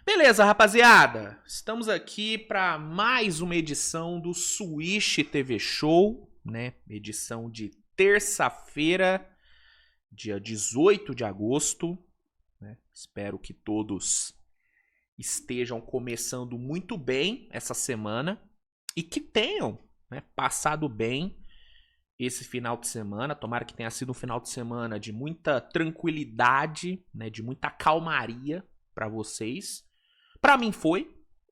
Beleza, rapaziada. Estamos aqui para mais uma edição do Switch TV Show, né? Edição de terça-feira, dia 18 de agosto, né? Espero que todos estejam começando muito bem essa semana e que tenham, né, passado bem esse final de semana. Tomara que tenha sido um final de semana de muita tranquilidade, né, de muita calmaria para vocês. Para mim foi.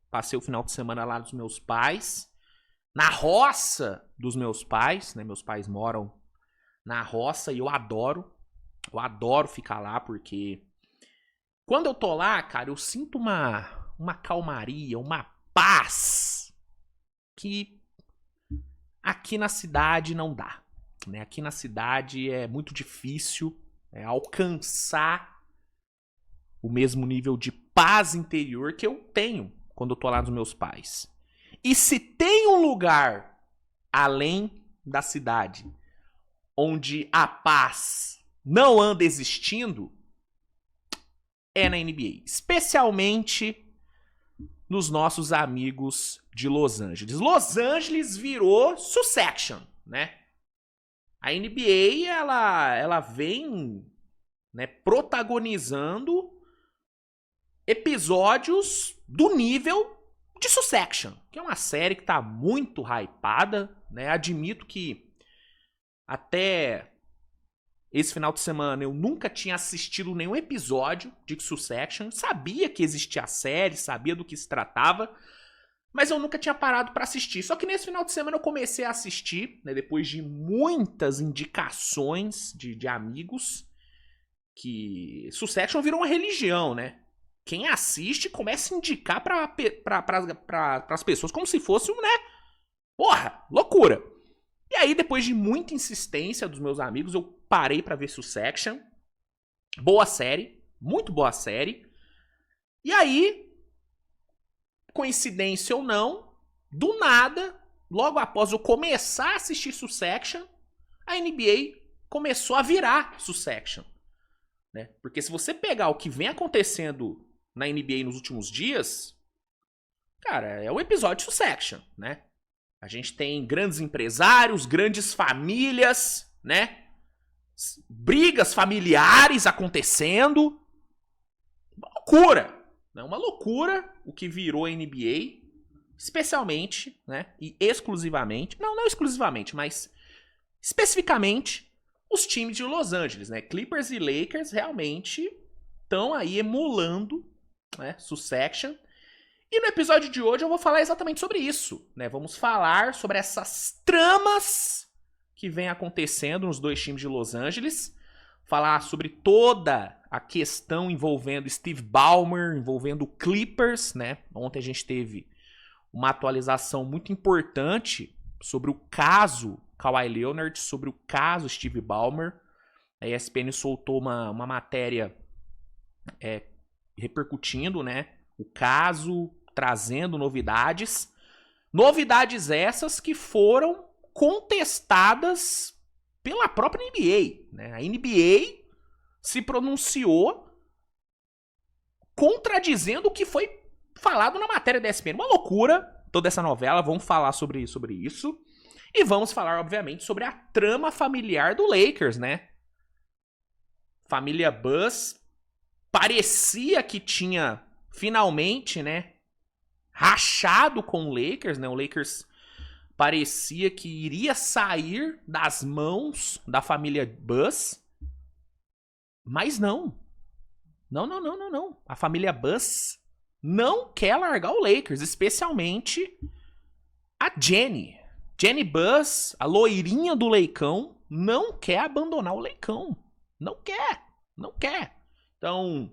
Passei o final de semana lá dos meus pais, na roça dos meus pais, né? Meus pais moram na roça e eu adoro ficar lá porque quando eu tô lá, cara, eu sinto uma calmaria, uma paz que aqui na cidade não dá, né? Aqui na cidade é muito difícil alcançar o mesmo nível de paz interior que eu tenho quando eu tô lá nos meus pais. E se tem um lugar além da cidade onde a paz não anda existindo, é na NBA. Especialmente nos nossos amigos de Los Angeles. Los Angeles virou Succession, né? A NBA, ela vem, né, protagonizando episódios do nível de Succession, que é uma série que tá muito hypada, né? Admito que até esse final de semana eu nunca tinha assistido nenhum episódio de Succession, sabia que existia a série, sabia do que se tratava, mas eu nunca tinha parado pra assistir. Só que nesse final de semana eu comecei a assistir, né, depois de muitas indicações de amigos, que Succession virou uma religião, né? Quem assiste começa a indicar para as pessoas como se fosse né? Porra, loucura. E aí, depois de muita insistência dos meus amigos, eu parei para ver Succession. Boa série, muito boa série. E aí, coincidência ou não, do nada, logo após eu começar a assistir Succession, a NBA começou a virar Succession, né? Porque se você pegar o que vem acontecendo na NBA nos últimos dias, cara, é o episódio de Succession, né? A gente tem grandes empresários, grandes famílias, né? Brigas familiares acontecendo. Uma loucura, né? Uma loucura o que virou a NBA, especialmente, né? E exclusivamente, não exclusivamente, mas especificamente os times de Los Angeles, né? Clippers e Lakers realmente estão aí emulando, né, Succession. E no episódio de hoje eu vou falar exatamente sobre isso, né? Vamos falar sobre essas tramas que vem acontecendo nos dois times de Los Angeles, falar sobre toda a questão envolvendo Steve Ballmer, envolvendo o Clippers, né? Ontem a gente teve uma atualização muito importante sobre o caso Kawhi Leonard, sobre o caso Steve Ballmer. A ESPN soltou uma matéria repercutindo, né, o caso, trazendo novidades. Novidades essas que foram contestadas pela própria NBA, né? A NBA se pronunciou contradizendo o que foi falado na matéria da ESPN. Uma loucura toda essa novela, vamos falar sobre isso. E vamos falar, obviamente, sobre a trama familiar do Lakers, né? Família Buss parecia que tinha finalmente, né, rachado com o Lakers, né? O Lakers parecia que iria sair das mãos da família Buss, mas não. Não. A família Buss não quer largar o Lakers, especialmente a Jenny Buss, a loirinha do Leicão, não quer abandonar o Leicão. Não quer. Então,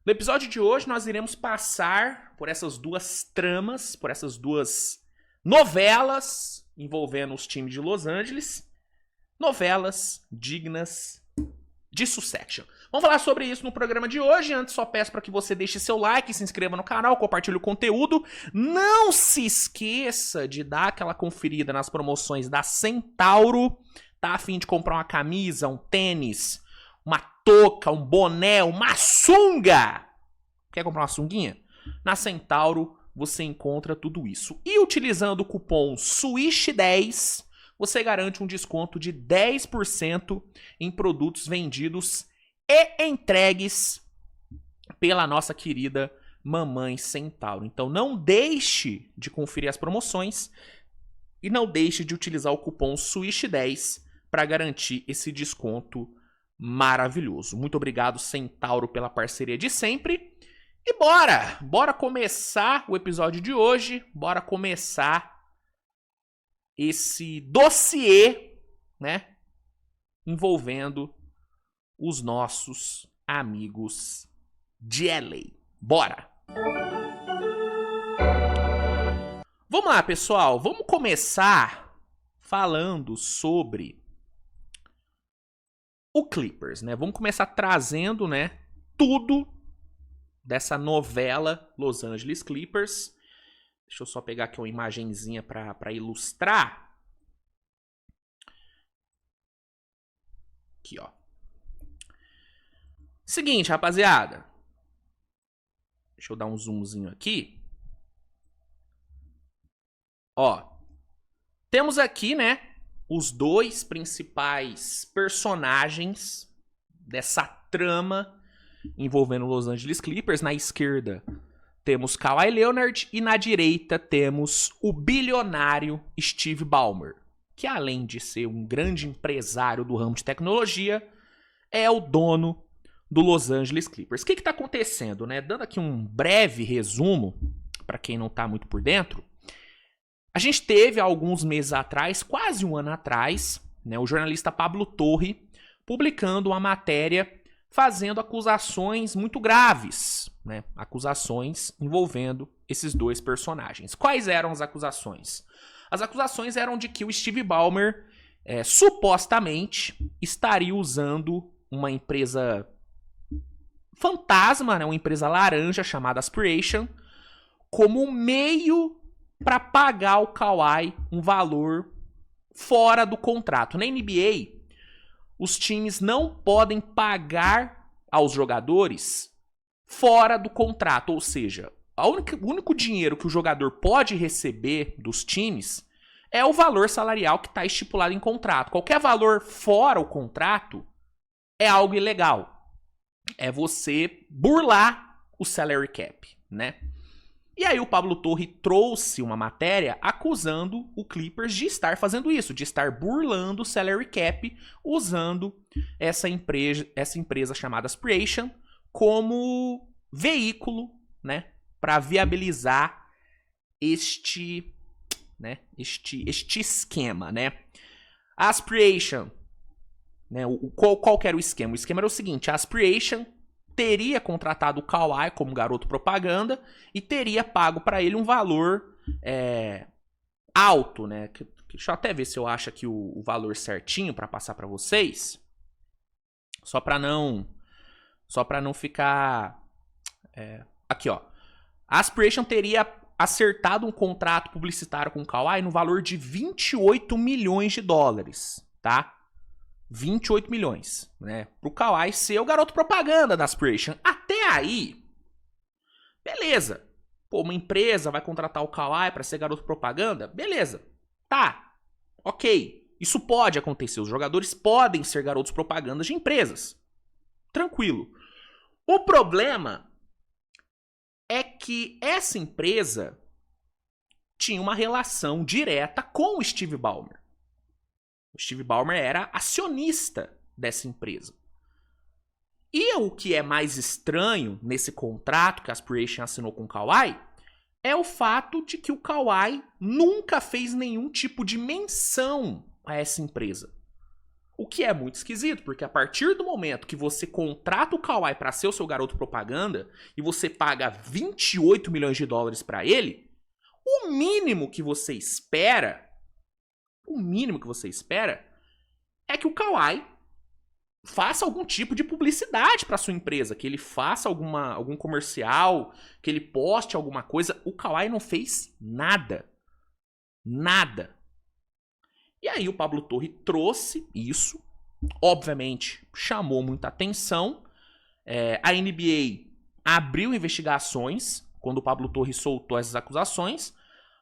no episódio de hoje nós iremos passar por essas duas tramas, por essas duas novelas envolvendo os times de Los Angeles. Novelas dignas de Succession. Vamos falar sobre isso no programa de hoje. Antes, só peço para que você deixe seu like, se inscreva no canal, compartilhe o conteúdo. Não se esqueça de dar aquela conferida nas promoções da Centauro. Tá a fim de comprar uma camisa, um tênis, uma touca, um boné, uma sunga? Quer comprar uma sunguinha? Na Centauro você encontra tudo isso. E utilizando o cupom SWISH10, você garante um desconto de 10% em produtos vendidos e entregues pela nossa querida Mamãe Centauro. Então não deixe de conferir as promoções e não deixe de utilizar o cupom SWISH10 para garantir esse desconto maravilhoso. Muito obrigado, Centauro, pela parceria de sempre. E bora começar o episódio de hoje, bora começar esse dossiê, né, envolvendo os nossos amigos de LA. Bora! Vamos lá, pessoal, vamos começar falando sobre o Clippers, né? Vamos começar trazendo, né, tudo dessa novela Los Angeles Clippers. Deixa eu só pegar aqui uma imagenzinha para ilustrar. Aqui, ó. Seguinte, rapaziada. Deixa eu dar um zoomzinho aqui. Ó. Temos aqui, né, os dois principais personagens dessa trama envolvendo Los Angeles Clippers. Na esquerda temos Kawhi Leonard e na direita temos o bilionário Steve Ballmer, que além de ser um grande empresário do ramo de tecnologia, é o dono do Los Angeles Clippers. O que está acontecendo, né? Dando aqui um breve resumo, para quem não está muito por dentro, a gente teve alguns meses atrás, quase um ano atrás, né, o jornalista Pablo Torre publicando uma matéria fazendo acusações muito graves, né? Acusações envolvendo esses dois personagens. Quais eram as acusações? As acusações eram de que o Steve Ballmer supostamente estaria usando uma empresa fantasma, né? Uma empresa laranja chamada Aspiration, como meio para pagar ao Kawhi um valor fora do contrato. Na NBA, os times não podem pagar aos jogadores fora do contrato. Ou seja, o único dinheiro que o jogador pode receber dos times é o valor salarial que está estipulado em contrato. Qualquer valor fora o contrato é algo ilegal. É você burlar o salary cap, né? E aí o Pablo Torre trouxe uma matéria acusando o Clippers de estar fazendo isso, de estar burlando o salary cap, usando essa empresa chamada Aspiration como veículo, né, para viabilizar este esquema, né? A Aspiration, né, qual que era o esquema? O esquema era o seguinte: a Aspiration teria contratado o Kawhi como garoto propaganda e teria pago para ele um valor alto, né? Deixa eu até ver se eu acho aqui o valor certinho para passar para vocês, só para não ficar aqui, ó. A Aspiration teria acertado um contrato publicitário com o Kawhi no valor de 28 milhões de dólares, tá? 28 milhões, né? Pro Kawhi ser o garoto propaganda da Aspiration. Até aí, beleza. Pô, uma empresa vai contratar o Kawhi pra ser garoto propaganda? Beleza. Tá. Ok. Isso pode acontecer. Os jogadores podem ser garotos propagandas de empresas. Tranquilo. O problema é que essa empresa tinha uma relação direta com o Steve Ballmer. O Steve Ballmer era acionista dessa empresa. E o que é mais estranho nesse contrato que a Aspiration assinou com o Kawhi é o fato de que o Kawhi nunca fez nenhum tipo de menção a essa empresa. O que é muito esquisito, porque a partir do momento que você contrata o Kawhi para ser o seu garoto propaganda e você paga 28 milhões de dólares para ele, o mínimo que você espera é que o Kawhi faça algum tipo de publicidade para sua empresa, que ele faça algum comercial, que ele poste alguma coisa. O Kawhi não fez nada. Nada. E aí o Pablo Torre trouxe isso, obviamente chamou muita atenção. A NBA abriu investigações quando o Pablo Torre soltou essas acusações.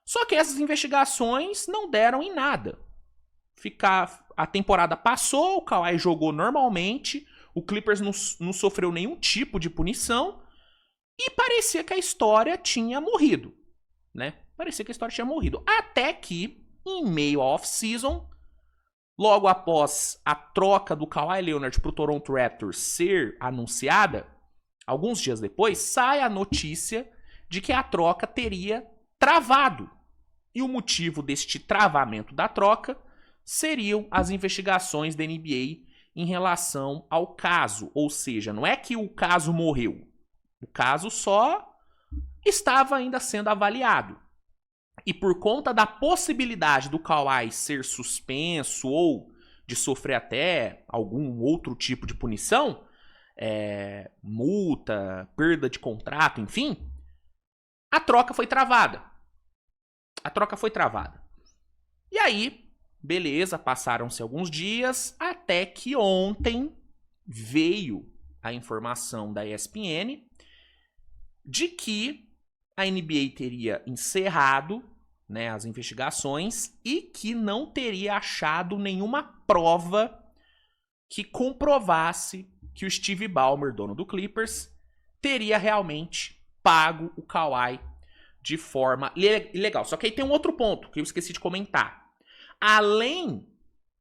Só que essas investigações não deram em nada. A temporada passou, o Kawhi jogou normalmente, o Clippers não sofreu nenhum tipo de punição e parecia que a história tinha morrido, né? Parecia que a história tinha morrido. Até que, em meio à off-season, logo após a troca do Kawhi Leonard para o Toronto Raptors ser anunciada, alguns dias depois, sai a notícia de que a troca teria travado. E o motivo deste travamento da troca seriam as investigações da NBA em relação ao caso. Ou seja, não é que o caso morreu. O caso só estava ainda sendo avaliado. E por conta da possibilidade do Kawhi ser suspenso ou de sofrer até algum outro tipo de punição, multa, perda de contrato, enfim, a troca foi travada. E aí, beleza, passaram-se alguns dias, até que ontem veio a informação da ESPN de que a NBA teria encerrado, né, as investigações e que não teria achado nenhuma prova que comprovasse que o Steve Ballmer, dono do Clippers, teria realmente pago o Kawhi de forma ilegal. Só que aí tem um outro ponto que eu esqueci de comentar. Além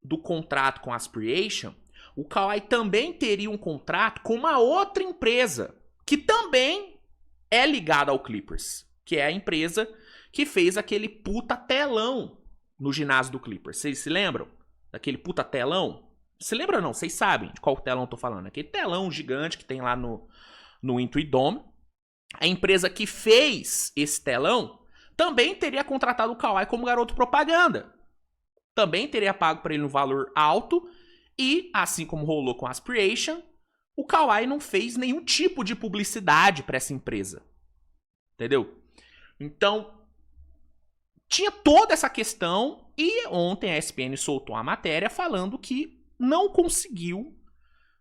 do contrato com a Aspiration, o Kawhi também teria um contrato com uma outra empresa que também é ligada ao Clippers, que é a empresa que fez aquele puta telão no ginásio do Clippers. Vocês se lembram daquele puta telão? Se lembram ou não? Vocês sabem de qual telão eu tô falando. Aquele telão gigante que tem lá no Intuit Dome. A empresa que fez esse telão também teria contratado o Kawhi como garoto propaganda. Também teria pago para ele um valor alto. E, assim como rolou com a Aspiration, o Kawhi não fez nenhum tipo de publicidade para essa empresa. Entendeu? Então, tinha toda essa questão. E ontem a ESPN soltou uma matéria falando que não conseguiu,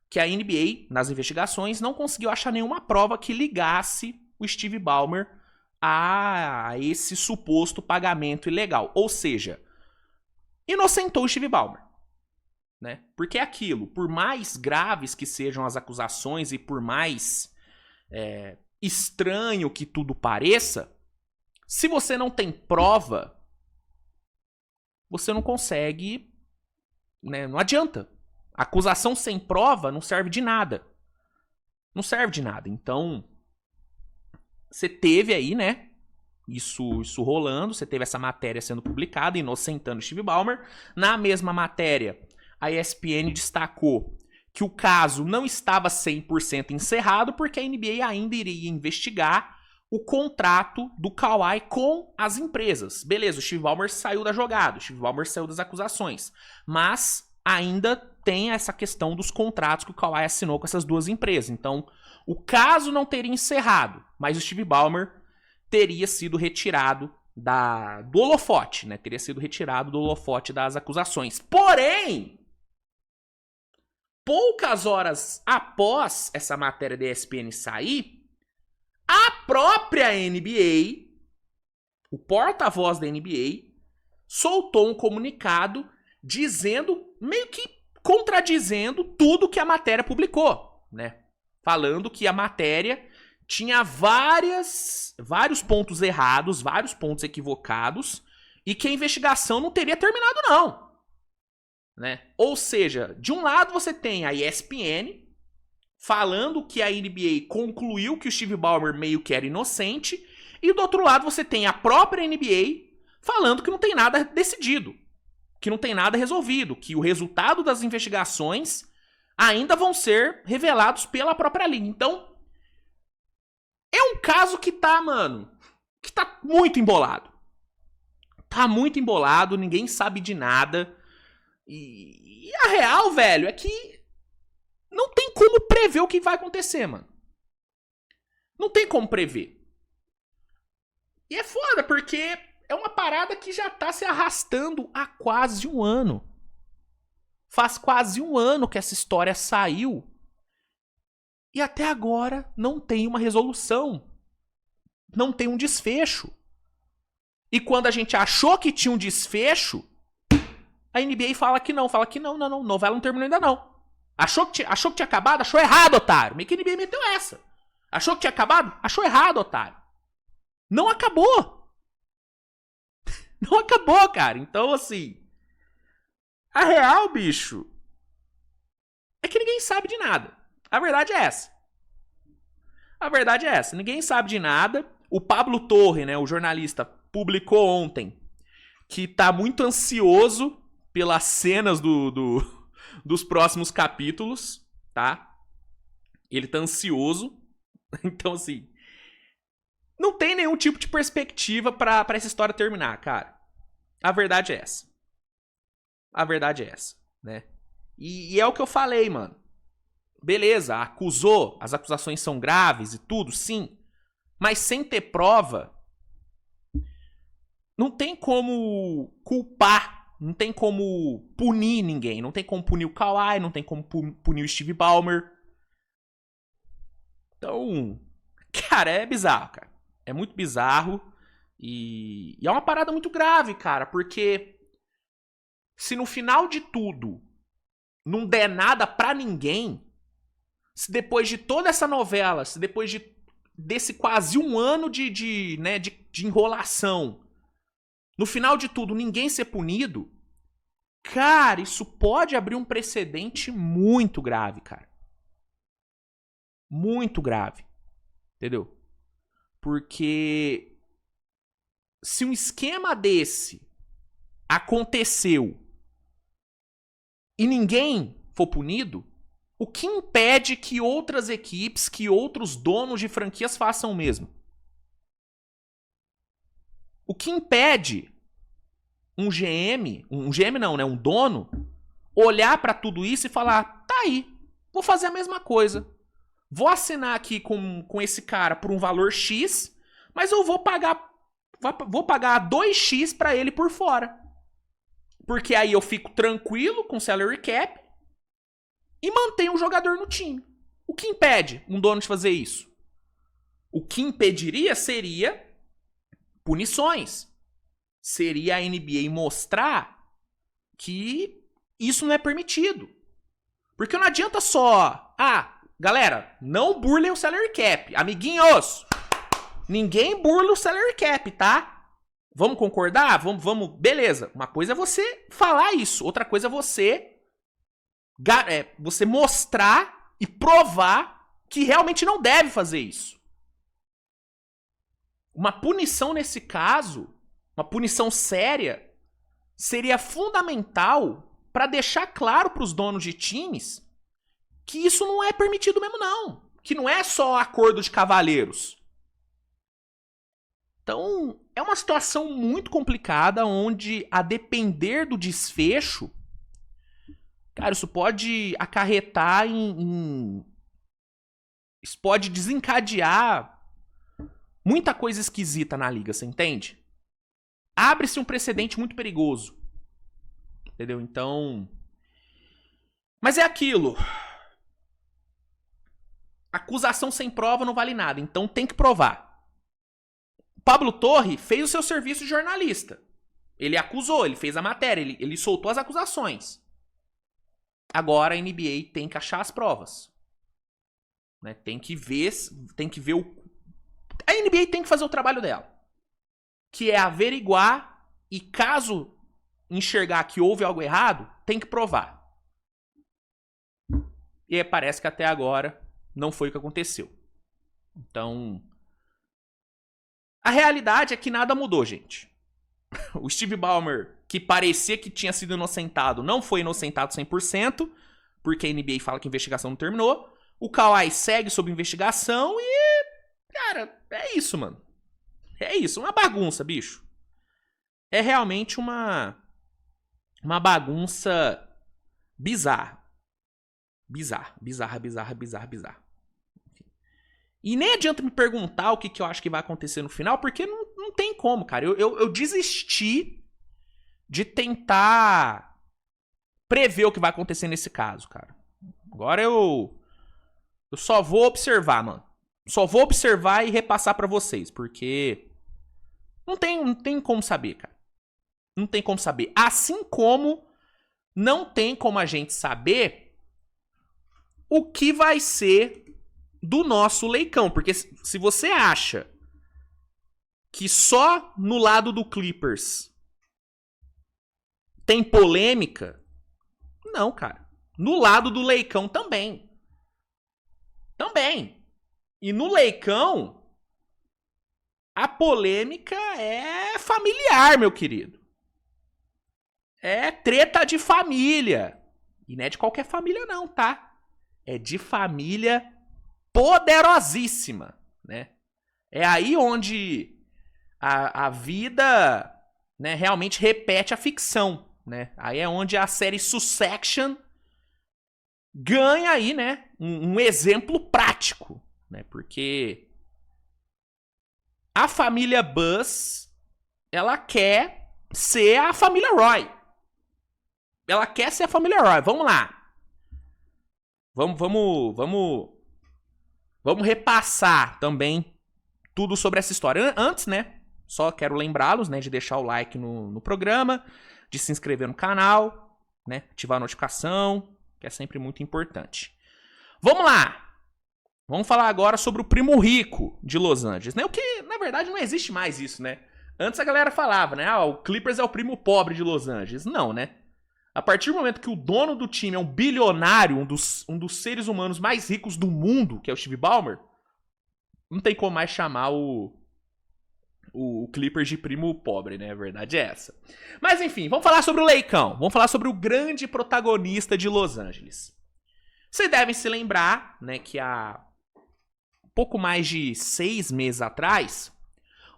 que a NBA, nas investigações, não conseguiu achar nenhuma prova que ligasse o Steve Ballmer a esse suposto pagamento ilegal. Ou seja, inocentou o Steve Ballmer. Né? Porque é aquilo, por mais graves que sejam as acusações e por mais estranho que tudo pareça, se você não tem prova, você não consegue, né? Não adianta. Acusação sem prova não serve de nada. Não serve de nada. Então, você teve aí, né? Isso rolando, você teve essa matéria sendo publicada, inocentando Steve Ballmer. Na mesma matéria, a ESPN destacou que o caso não estava 100% encerrado, porque a NBA ainda iria investigar o contrato do Kawhi com as empresas. Beleza, o Steve Ballmer saiu da jogada, o Steve Ballmer saiu das acusações. Mas ainda tem essa questão dos contratos que o Kawhi assinou com essas duas empresas. Então, o caso não teria encerrado, mas o Steve Ballmer teria sido retirado do holofote, né? Teria sido retirado do holofote das acusações. Porém, poucas horas após essa matéria da ESPN sair, a própria NBA, o porta-voz da NBA, soltou um comunicado dizendo, meio que contradizendo tudo que a matéria publicou, né? Falando que a matéria tinha vários pontos errados, vários pontos equivocados, e que a investigação não teria terminado, não. Né? Ou seja, de um lado você tem a ESPN falando que a NBA concluiu que o Steve Ballmer meio que era inocente, e do outro lado você tem a própria NBA falando que não tem nada decidido, que não tem nada resolvido, que o resultado das investigações ainda vão ser revelados pela própria liga. Então, é um caso que tá, mano, que tá muito embolado. Tá muito embolado, ninguém sabe de nada. E a real, velho, é que não tem como prever o que vai acontecer, mano. Não tem como prever. E é foda, porque é uma parada que já tá se arrastando há quase um ano. Faz quase um ano que essa história saiu. E até agora não tem uma resolução. não tem um desfecho. E quando a gente achou que tinha um desfecho, a NBA fala que não, novela não terminou ainda não. Achou que tinha acabado? Achou errado, otário. Meio que a NBA meteu essa. Achou que tinha acabado? Achou errado, otário. Não acabou. Não acabou, cara. Então, assim, a real, bicho, é que ninguém sabe de nada. A verdade é essa. A verdade é essa. Ninguém sabe de nada. O Pablo Torre, né, o jornalista, publicou ontem que tá muito ansioso pelas cenas dos próximos capítulos, tá? Ele tá ansioso. Então, assim, não tem nenhum tipo de perspectiva pra essa história terminar, cara. A verdade é essa. A verdade é essa, né? E é o que eu falei, mano. Beleza, acusou, as acusações são graves e tudo, sim. Mas sem ter prova, não tem como culpar, não tem como punir ninguém. Não tem como punir o Kawhi, não tem como punir o Steve Ballmer. Então, cara, é bizarro, cara. É muito bizarro. E é uma parada muito grave, cara, porque se no final de tudo não der nada pra ninguém, se depois de toda essa novela, se depois desse quase um ano de enrolação, no final de tudo ninguém ser punido, cara, isso pode abrir um precedente muito grave, cara. Muito grave. Entendeu? Porque se um esquema desse aconteceu e ninguém for punido, o que impede que outras equipes, que outros donos de franquias façam o mesmo? O que impede um GM não, né, um dono, olhar pra tudo isso e falar, tá aí, vou fazer a mesma coisa. Vou assinar aqui com esse cara por um valor X, mas eu vou pagar 2x pra ele por fora. Porque aí eu fico tranquilo com salary cap e mantenho o jogador no time. O que impede um dono de fazer isso? O que impediria seria punições. Seria a NBA mostrar que isso não é permitido. Porque não adianta só... galera, não burlem o salary cap. Amiguinhos, ninguém burla o salary cap, tá? Vamos concordar? Vamos. Beleza. Uma coisa é você falar isso. Outra coisa é você mostrar e provar que realmente não deve fazer isso. Uma punição nesse caso, uma punição séria, seria fundamental para deixar claro para os donos de times que isso não é permitido mesmo, não. Que não é só acordo de cavalheiros. Então, é uma situação muito complicada onde, a depender do desfecho, cara, isso pode acarretar isso pode desencadear muita coisa esquisita na liga, você entende? Abre-se um precedente muito perigoso. Entendeu? Então... Mas é aquilo. Acusação sem prova não vale nada, então tem que provar. Pablo Torre fez o seu serviço de jornalista. Ele acusou, ele fez a matéria, ele soltou as acusações. Agora a NBA tem que achar as provas. Né? Tem que ver o... A NBA tem que fazer o trabalho dela. Que é averiguar e, caso enxergar que houve algo errado, tem que provar. E parece que até agora não foi o que aconteceu. Então... A realidade é que nada mudou, gente. O Steve Ballmer, que parecia que tinha sido inocentado, não foi inocentado 100%, porque a NBA fala que a investigação não terminou. O Kawhi segue sob investigação e... Cara, é isso, mano. É isso, uma bagunça, bicho. É realmente uma bagunça bizarra. Bizarra. E nem adianta me perguntar o que eu acho que vai acontecer no final, porque não tem como, cara. Eu desisti de tentar prever o que vai acontecer nesse caso, cara. Agora eu só vou observar, mano. Só vou observar e repassar pra vocês, porque não tem como saber, cara. Não tem como saber. Assim como não tem como a gente saber o que vai ser do nosso Leicão. Porque se você acha que só no lado do Clippers tem polêmica, não, cara. No lado do Leicão também. Também. E no Leicão, a polêmica é familiar, meu querido. É treta de família. E não é de qualquer família não, tá? É de família poderosíssima, né? É aí onde a vida, né, realmente repete a ficção, né? Aí é onde a série Succession ganha aí, né, um exemplo prático, né? Porque a família Buzz, ela quer ser a família Roy. Ela quer ser a família Roy. Vamos lá. Vamos repassar também tudo sobre essa história. Antes, né, só quero lembrá-los, né, de deixar o like no programa, de se inscrever no canal, né, ativar a notificação, que é sempre muito importante. Vamos lá. Vamos falar agora sobre o primo rico de Los Angeles, né? O que, na verdade, não existe mais isso, né? Antes a galera falava, né? Ah, o Clippers é o primo pobre de Los Angeles. Não, né? A partir do momento que o dono do time é um bilionário, um dos seres humanos mais ricos do mundo, que é o Steve Ballmer, não tem como mais chamar o Clippers de primo pobre, né? A verdade é essa. Mas enfim, vamos falar sobre o Leicão. Vamos falar sobre o grande protagonista de Los Angeles. Vocês devem se lembrar, né, que há pouco mais de 6 meses atrás,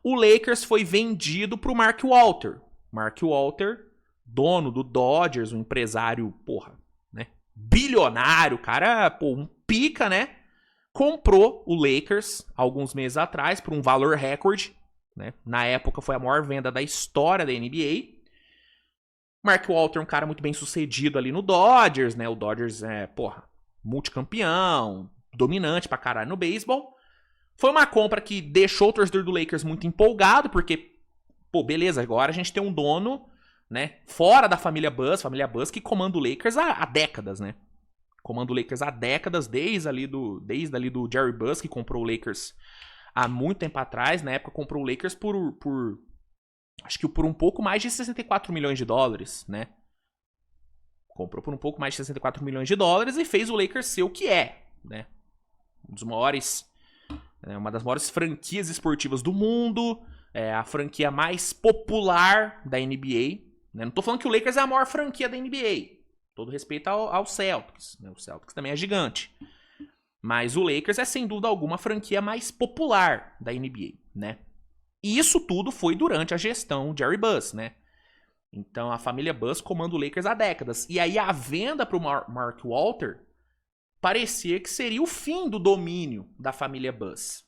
o Lakers foi vendido para o Mark Walter. Mark Walter, dono do Dodgers, um empresário, porra, né, bilionário, cara, pô, um pica, né, comprou o Lakers alguns meses atrás por um valor recorde, né, na época foi a maior venda da história da NBA. Mark Walter é um cara muito bem sucedido ali no Dodgers, né, o Dodgers é, porra, multicampeão, dominante pra caralho no beisebol. Foi uma compra que deixou o torcedor do Lakers muito empolgado, porque, pô, beleza, agora a gente tem um dono, né, fora da família Buzz, que comanda o Lakers há décadas, né? Comanda o Lakers há décadas, desde ali do Jerry Buss, que comprou o Lakers há muito tempo atrás. Na época comprou o Lakers por acho que por um pouco mais de 64 milhões de dólares, né? Comprou por um pouco mais de 64 milhões de dólares e fez o Lakers ser o que é, né? Uma das maiores franquias esportivas do mundo, a franquia mais popular da NBA. Né? Não tô falando que o Lakers é a maior franquia da NBA. Todo respeito ao Celtics. Né? O Celtics também é gigante. Mas o Lakers é, sem dúvida alguma, a franquia mais popular da NBA. Né? E isso tudo foi durante a gestão de Jerry Buss, né? Então a família Buss comanda o Lakers há décadas. E aí a venda para o Mark Walter parecia que seria o fim do domínio da família Buss.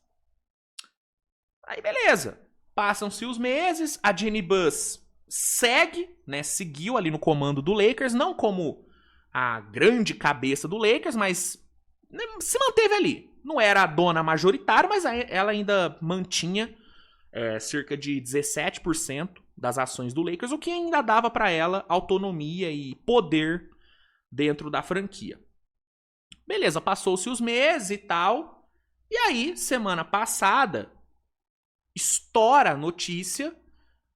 Aí beleza. Passam-se os meses, a Jeanie Buss segue, né? Seguiu ali no comando do Lakers, não como a grande cabeça do Lakers, mas se manteve ali. Não era a dona majoritária, mas ela ainda mantinha cerca de 17% das ações do Lakers, o que ainda dava para ela autonomia e poder dentro da franquia. Beleza, passou-se os meses e tal. E aí, semana passada, estoura a notícia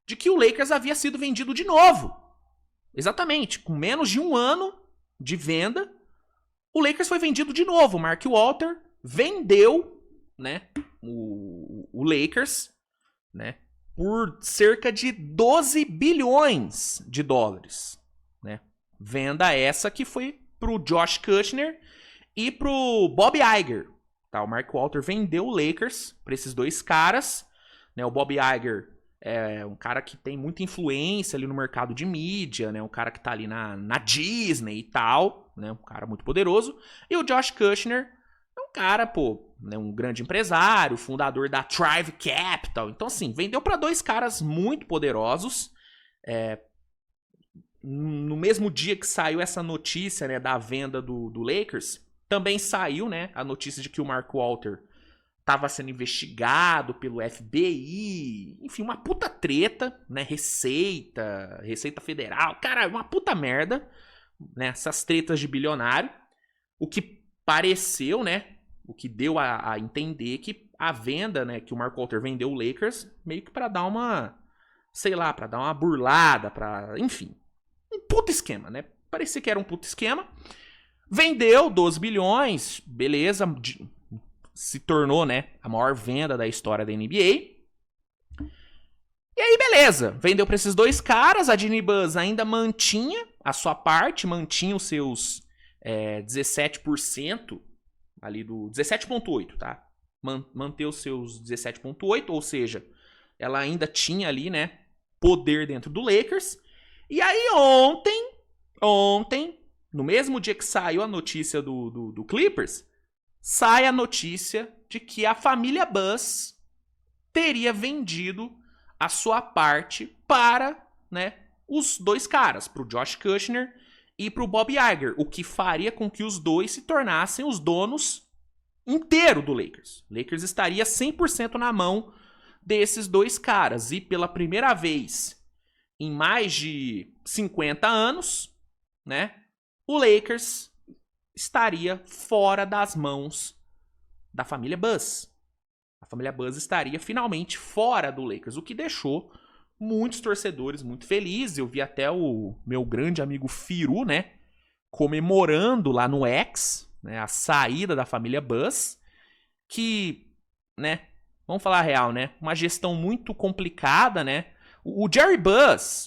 de que o Lakers havia sido vendido de novo. Exatamente, com menos de um ano de venda, o Lakers foi vendido de novo. O Mark Walter vendeu, né, o Lakers, né, por cerca de 12 bilhões de dólares. Né? Venda essa que foi pro Josh Kushner e pro Bob Iger. Tá? O Mark Walter vendeu o Lakers para esses dois caras. Né? O Bob Iger é um cara que tem muita influência ali no mercado de mídia, né? Um cara que tá ali na Disney e tal, né? Um cara muito poderoso. E o Josh Kushner é um cara, pô, né? Um grande empresário, fundador da Thrive Capital. Então, assim, vendeu para dois caras muito poderosos. No mesmo dia que saiu essa notícia, né, da venda do Lakers, também saiu, né, a notícia de que o Mark Walter tava sendo investigado pelo FBI, enfim, uma puta treta, né? Receita Federal, cara, uma puta merda, né? Essas tretas de bilionário, o que pareceu, né? O que deu a entender que a venda, né? Que o Mark Walter vendeu o Lakers meio que pra dar uma, sei lá, pra dar uma burlada, pra, enfim, um puta esquema, né? Parecia que era um puta esquema. Vendeu 12 bilhões, beleza, se tornou, né, a maior venda da história da NBA. E aí, beleza, vendeu para esses dois caras, a Jeannie Buss ainda mantinha a sua parte, mantinha os seus 17%, ali do 17,8%, tá? Manter os seus 17,8%, ou seja, ela ainda tinha ali, né, poder dentro do Lakers. E aí ontem, no mesmo dia que saiu a notícia do Clippers, sai a notícia de que a família Buss teria vendido a sua parte para, né, os dois caras, para o Josh Kushner e para o Bob Iger, o que faria com que os dois se tornassem os donos inteiro do Lakers. O Lakers estaria 100% na mão desses dois caras e pela primeira vez em mais de 50 anos, né, o Lakers estaria fora das mãos da família Buss. A família Buss estaria finalmente fora do Lakers, o que deixou muitos torcedores muito felizes. Eu vi até o meu grande amigo Firu, né, comemorando lá no X, né, a saída da família Buss, que, né, vamos falar a real, né, uma gestão muito complicada, né. O Jerry Buss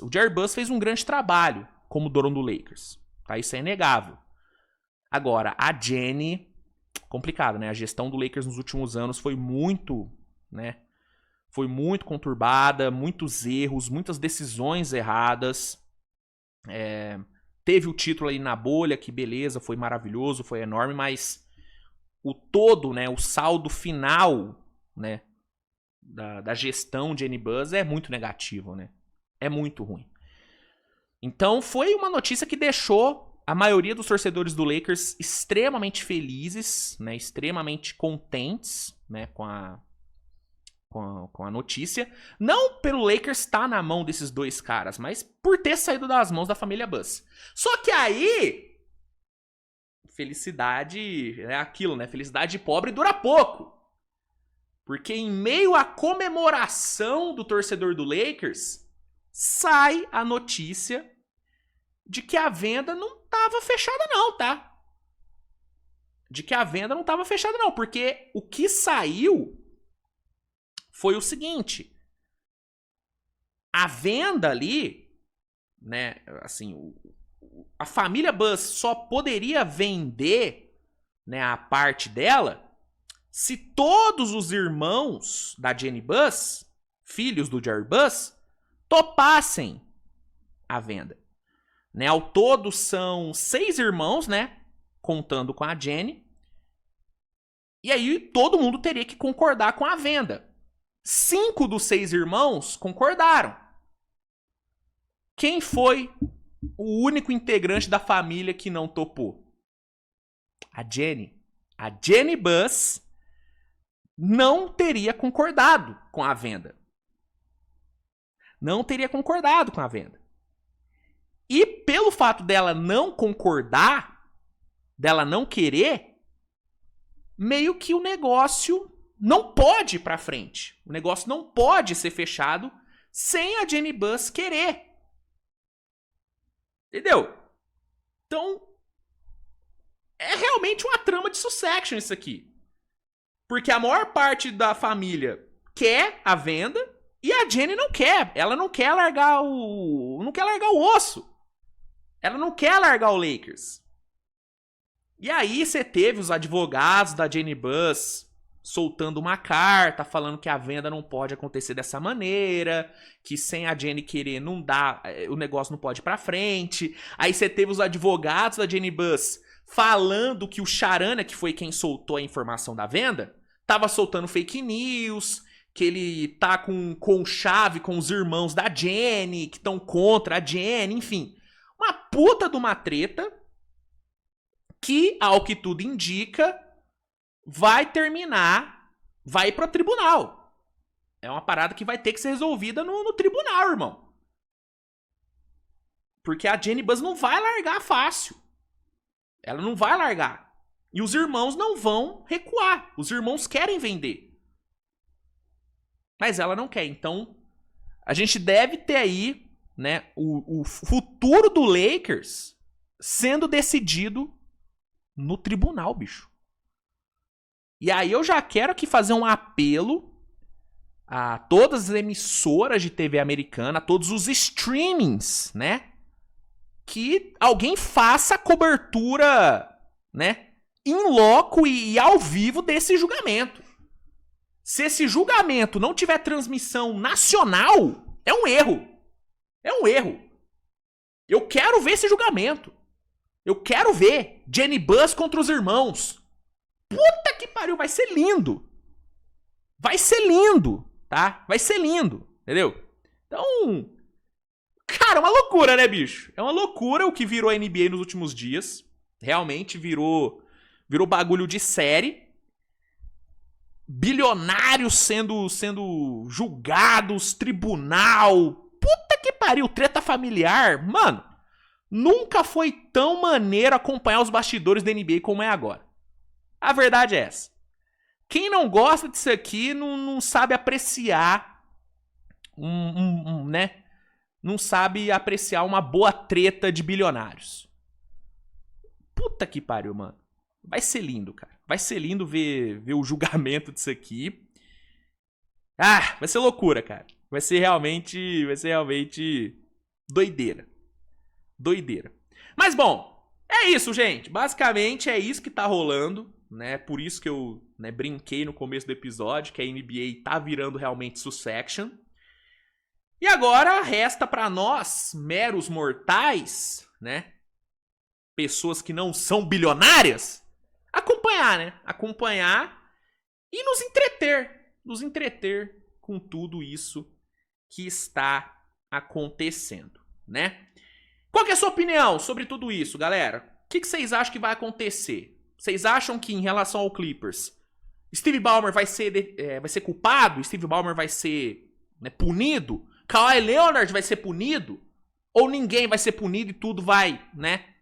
fez um grande trabalho como dono do Lakers, tá? Isso é inegável. Agora, a Jenny, complicado, né? A gestão do Lakers nos últimos anos foi muito, né? Foi muito conturbada, muitos erros, muitas decisões erradas. Teve o título aí na bolha, que beleza, foi maravilhoso, foi enorme, mas o todo, né? O saldo final, né? Da gestão de Jenny Buss é muito negativo, né? É muito ruim. Então foi uma notícia que deixou a maioria dos torcedores do Lakers extremamente felizes, né, extremamente contentes, né, com a notícia. Não pelo Lakers estar na mão desses dois caras, mas por ter saído das mãos da família Buss. Só que aí, felicidade é aquilo, né? Felicidade pobre dura pouco. Porque em meio à comemoração do torcedor do Lakers, sai a notícia de que a venda não estava fechada não, tá? De que a venda não estava fechada não, porque o que saiu foi o seguinte: a venda ali, né, assim, a família Buss só poderia vender, né, a parte dela se todos os irmãos da Jenny Buss, filhos do Jerry Buss, topassem a venda. Né, ao todo são 6 irmãos, né, contando com a Jenny. E aí todo mundo teria que concordar com a venda. 5 dos 6 irmãos concordaram. Quem foi o único integrante da família que não topou? A Jenny. A Jenny Buss não teria concordado com a venda. Não teria concordado com a venda. E pelo fato dela não concordar, dela não querer, meio que o negócio não pode ir pra frente. O negócio não pode ser fechado sem a Jenny Buss querer. Entendeu? Então, é realmente uma trama de Succession isso aqui. Porque a maior parte da família quer a venda e a Jenny não quer. Ela não quer largar não quer largar o osso. Ela não quer largar o Lakers. E aí você teve os advogados da Jenny Buss soltando uma carta falando que a venda não pode acontecer dessa maneira, que sem a Jenny querer não dá, o negócio não pode ir pra frente. Aí você teve os advogados da Jenny Buss falando que o Charania, que foi quem soltou a informação da venda, tava soltando fake news, que ele tá com chave com os irmãos da Jenny, que estão contra a Jenny, enfim. Uma puta de uma treta que, ao que tudo indica, vai terminar vai pro tribunal. É uma parada que vai ter que ser resolvida no tribunal, irmão. Porque a Jeanie Buss não vai largar fácil. Ela não vai largar. E os irmãos não vão recuar. Os irmãos querem vender. Mas ela não quer. Então, a gente deve ter aí, né, o futuro do Lakers sendo decidido no tribunal, bicho. E aí eu já quero aqui fazer um apelo a todas as emissoras de TV americana, a todos os streamings, né? Que alguém faça a cobertura, né? In loco e ao vivo desse julgamento. Se esse julgamento não tiver transmissão nacional, é um erro. É um erro. Eu quero ver esse julgamento. Eu quero ver Jeanie Buss contra os irmãos. Puta que pariu, vai ser lindo. Vai ser lindo, tá? Vai ser lindo, entendeu? Então, cara, é uma loucura, né, bicho? É uma loucura o que virou a NBA nos últimos dias. Realmente virou bagulho de série. Bilionários sendo julgados, tribunal. Puta que pariu, treta familiar. Mano, nunca foi tão maneiro acompanhar os bastidores da NBA como é agora. A verdade é essa. Quem não gosta disso aqui não sabe apreciar né? Não sabe apreciar uma boa treta de bilionários. Puta que pariu, mano. Vai ser lindo, cara. Vai ser lindo ver o julgamento disso aqui. Ah, vai ser loucura, cara. Vai ser realmente doideira. Doideira. Mas bom, é isso, gente. Basicamente é isso que tá rolando, né? Por isso que eu, né, brinquei no começo do episódio que a NBA tá virando realmente Succession. E agora resta pra nós, meros mortais, né? Pessoas que não são bilionárias, acompanhar, né? Acompanhar e nos entreter com tudo isso que está acontecendo, né? Qual que é a sua opinião sobre tudo isso, galera? O que vocês acham que vai acontecer? Vocês acham que em relação ao Clippers, Steve Ballmer vai ser culpado? Steve Ballmer vai ser, né, punido? Kawhi Leonard vai ser punido? Ou ninguém vai ser punido e tudo vai, né,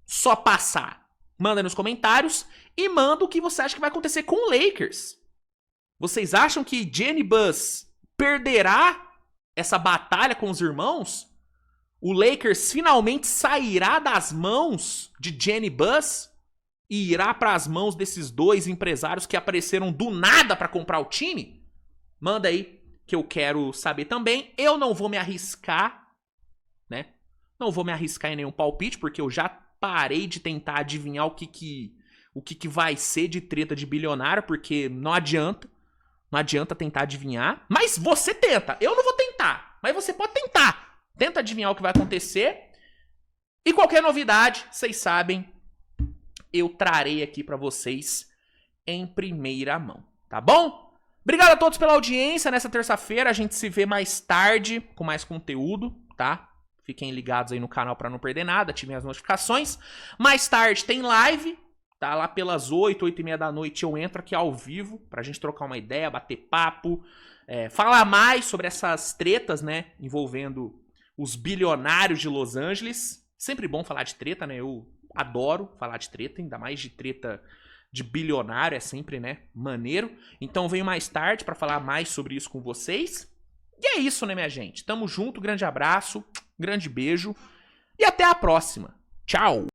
só passar? Manda nos comentários e manda o que você acha que vai acontecer com o Lakers. Vocês acham que Jeanie Buss perderá essa batalha com os irmãos? O Lakers finalmente sairá das mãos de Jeanie Buss e irá para as mãos desses dois empresários que apareceram do nada para comprar o time? Manda aí que eu quero saber também. Eu não vou me arriscar, né? Não vou me arriscar em nenhum palpite, porque eu já parei de tentar adivinhar o que vai ser de treta de bilionário, porque não adianta. Não adianta tentar adivinhar. Mas você tenta. Eu não vou tentar. Mas você pode tentar. Tenta adivinhar o que vai acontecer. E qualquer novidade, vocês sabem, eu trarei aqui pra vocês em primeira mão. Tá bom? Obrigado a todos pela audiência nessa terça-feira. A gente se vê mais tarde com mais conteúdo, tá? Fiquem ligados aí no canal pra não perder nada. Ativem as notificações. Mais tarde tem live. Tá? Lá pelas 8, 8h30 da noite eu entro aqui ao vivo pra gente trocar uma ideia, bater papo. Falar mais sobre essas tretas, né? Envolvendo os bilionários de Los Angeles. Sempre bom falar de treta, né? Eu adoro falar de treta, ainda mais de treta de bilionário, é sempre, né, maneiro. Então venho mais tarde pra falar mais sobre isso com vocês. E é isso, né, minha gente? Tamo junto, grande abraço, grande beijo e até a próxima. Tchau!